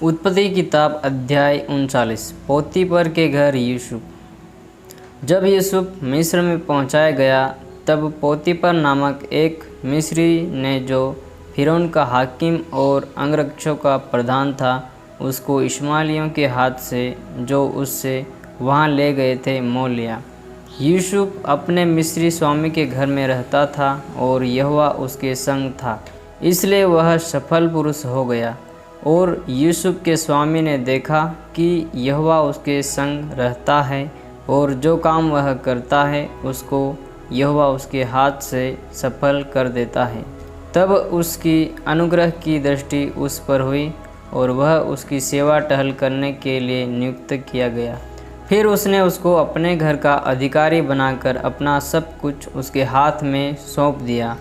उत्पत्ति किताब अध्याय 39। पोतीपर के घर यूसुफ। जब यूसुफ मिस्र में पहुंचाया गया, तब पोतीपर नामक एक मिस्री ने, जो फिरौन का हाकिम और अंगरक्षकों का प्रधान था, उसको इश्माएलियों के हाथ से, जो उससे वहां ले गए थे, मोल लिया। यूसुफ अपने मिस्री स्वामी के घर में रहता था और यहोवा उसके संग था, इसलिए वह सफल पुरुष हो गया। और यूसुफ के स्वामी ने देखा कि यहोवा उसके संग रहता है और जो काम वह करता है उसको यहोवा उसके हाथ से सफल कर देता है। तब उसकी अनुग्रह की दृष्टि उस पर हुई और वह उसकी सेवा टहल करने के लिए नियुक्त किया गया। फिर उसने उसको अपने घर का अधिकारी बनाकर अपना सब कुछ उसके हाथ में सौंप दिया।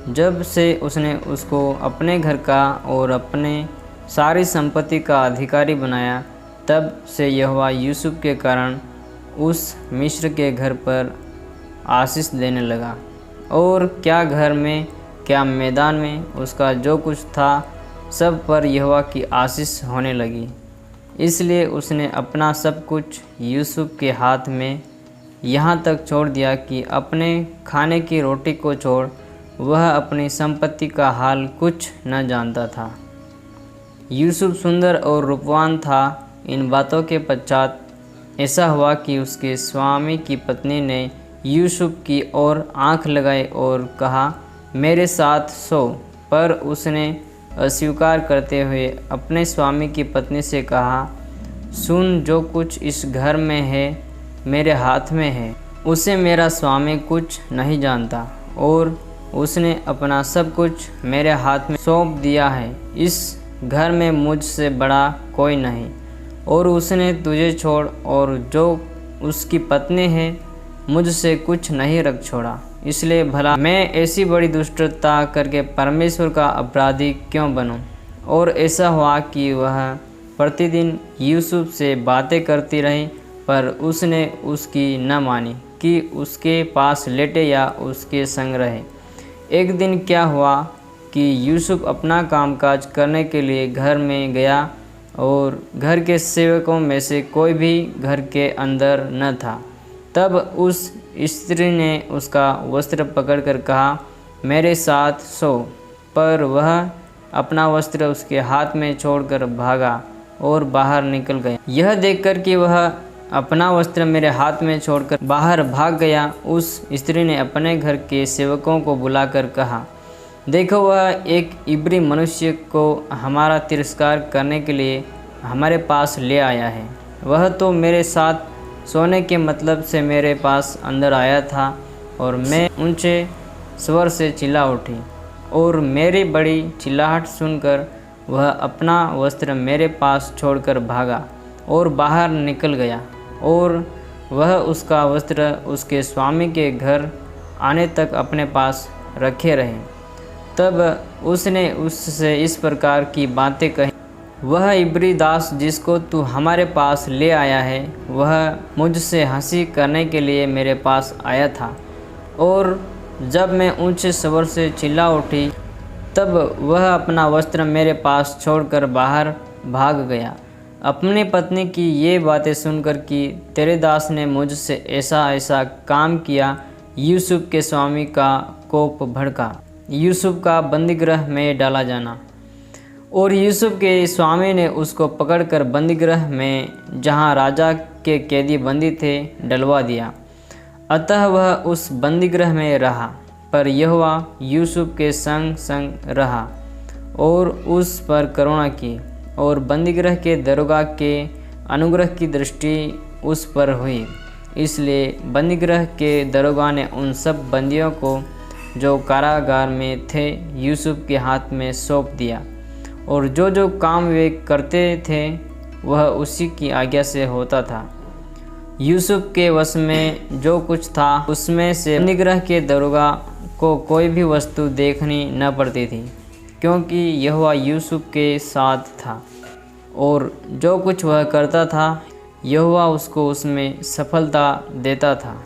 जब से उसने उसको अपने घर का और अपने सारी संपत्ति का अधिकारी बनाया, तब से यहोवा यूसुफ के कारण उस मिस्र के घर पर आशीष देने लगा। और क्या घर में क्या मैदान में उसका जो कुछ था, सब पर यहोवा की आशीष होने लगी। इसलिए उसने अपना सब कुछ यूसुफ के हाथ में यहाँ तक छोड़ दिया कि अपने खाने की रोटी को छोड़ वह अपनी संपत्ति का हाल कुछ न जानता था। यूसुफ सुंदर और रूपवान था। इन बातों के पश्चात ऐसा हुआ कि उसके स्वामी की पत्नी ने यूसुफ की ओर आंख लगाई और कहा, मेरे साथ सो। पर उसने अस्वीकार करते हुए अपने स्वामी की पत्नी से कहा, सुन, जो कुछ इस घर में है मेरे हाथ में है, उसे मेरा स्वामी कुछ नहीं जानता और उसने अपना सब कुछ मेरे हाथ में सौंप दिया है। इस घर में मुझसे बड़ा कोई नहीं, और उसने तुझे छोड़ और जो उसकी पत्नी है मुझसे कुछ नहीं रख छोड़ा। इसलिए भला मैं ऐसी बड़ी दुष्टता करके परमेश्वर का अपराधी क्यों बनूं? और ऐसा हुआ कि वह प्रतिदिन यूसुफ से बातें करती रही, पर उसने उसकी न मानी कि उसके पास लेटे या उसके संग रहे। एक दिन क्या हुआ कि यूसुफ अपना कामकाज करने के लिए घर में गया और घर के सेवकों में से कोई भी घर के अंदर न था। तब उस स्त्री ने उसका वस्त्र पकड़कर कहा, मेरे साथ सो। पर वह अपना वस्त्र उसके हाथ में छोड़कर भागा और बाहर निकल गया। यह देखकर कि वह अपना वस्त्र मेरे हाथ में छोड़कर बाहर भाग गया, उस स्त्री ने अपने घर के सेवकों को बुलाकर कहा, देखो, वह एक इब्री मनुष्य को हमारा तिरस्कार करने के लिए हमारे पास ले आया है। वह तो मेरे साथ सोने के मतलब से मेरे पास अंदर आया था और मैं ऊंचे स्वर से चिल्ला उठी, और मेरी बड़ी चिल्लाहट सुनकर वह अपना वस्त्र मेरे पास छोड़कर भागा और बाहर निकल गया। और वह उसका वस्त्र उसके स्वामी के घर आने तक अपने पास रखे रहे। तब उसने उससे इस प्रकार की बातें कही, वह इब्री दास जिसको तू हमारे पास ले आया है, वह मुझसे हंसी करने के लिए मेरे पास आया था। और जब मैं ऊंचे स्वर से चिल्ला उठी, तब वह अपना वस्त्र मेरे पास छोड़कर बाहर भाग गया। अपनी पत्नी की ये बातें सुनकर कि तेरे दास ने मुझसे ऐसा ऐसा काम किया, यूसुफ के स्वामी का कोप भड़का। यूसुफ का बंदीगृह में डाला जाना। और यूसुफ के स्वामी ने उसको पकड़कर बंदीगृह में, जहाँ राजा के कैदी बंदी थे, डलवा दिया। अतः वह उस बंदीगृह में रहा। पर यहोवा यूसुफ के संग संग रहा और उस पर करुणा की, और बंदीगृह के दरोगा के अनुग्रह की दृष्टि उस पर हुई। इसलिए बंदीगृह के दरोगा ने उन सब बंदियों को जो कारागार में थे यूसुफ के हाथ में सौंप दिया, और जो जो काम वे करते थे वह उसी की आज्ञा से होता था। यूसुफ के वश में जो कुछ था उसमें से बंदीगृह के दरोगा को कोई भी वस्तु देखनी न पड़ती थी, क्योंकि यहोवा यूसुफ के साथ था, और जो कुछ वह करता था यहोवा उसको उसमें सफलता देता था।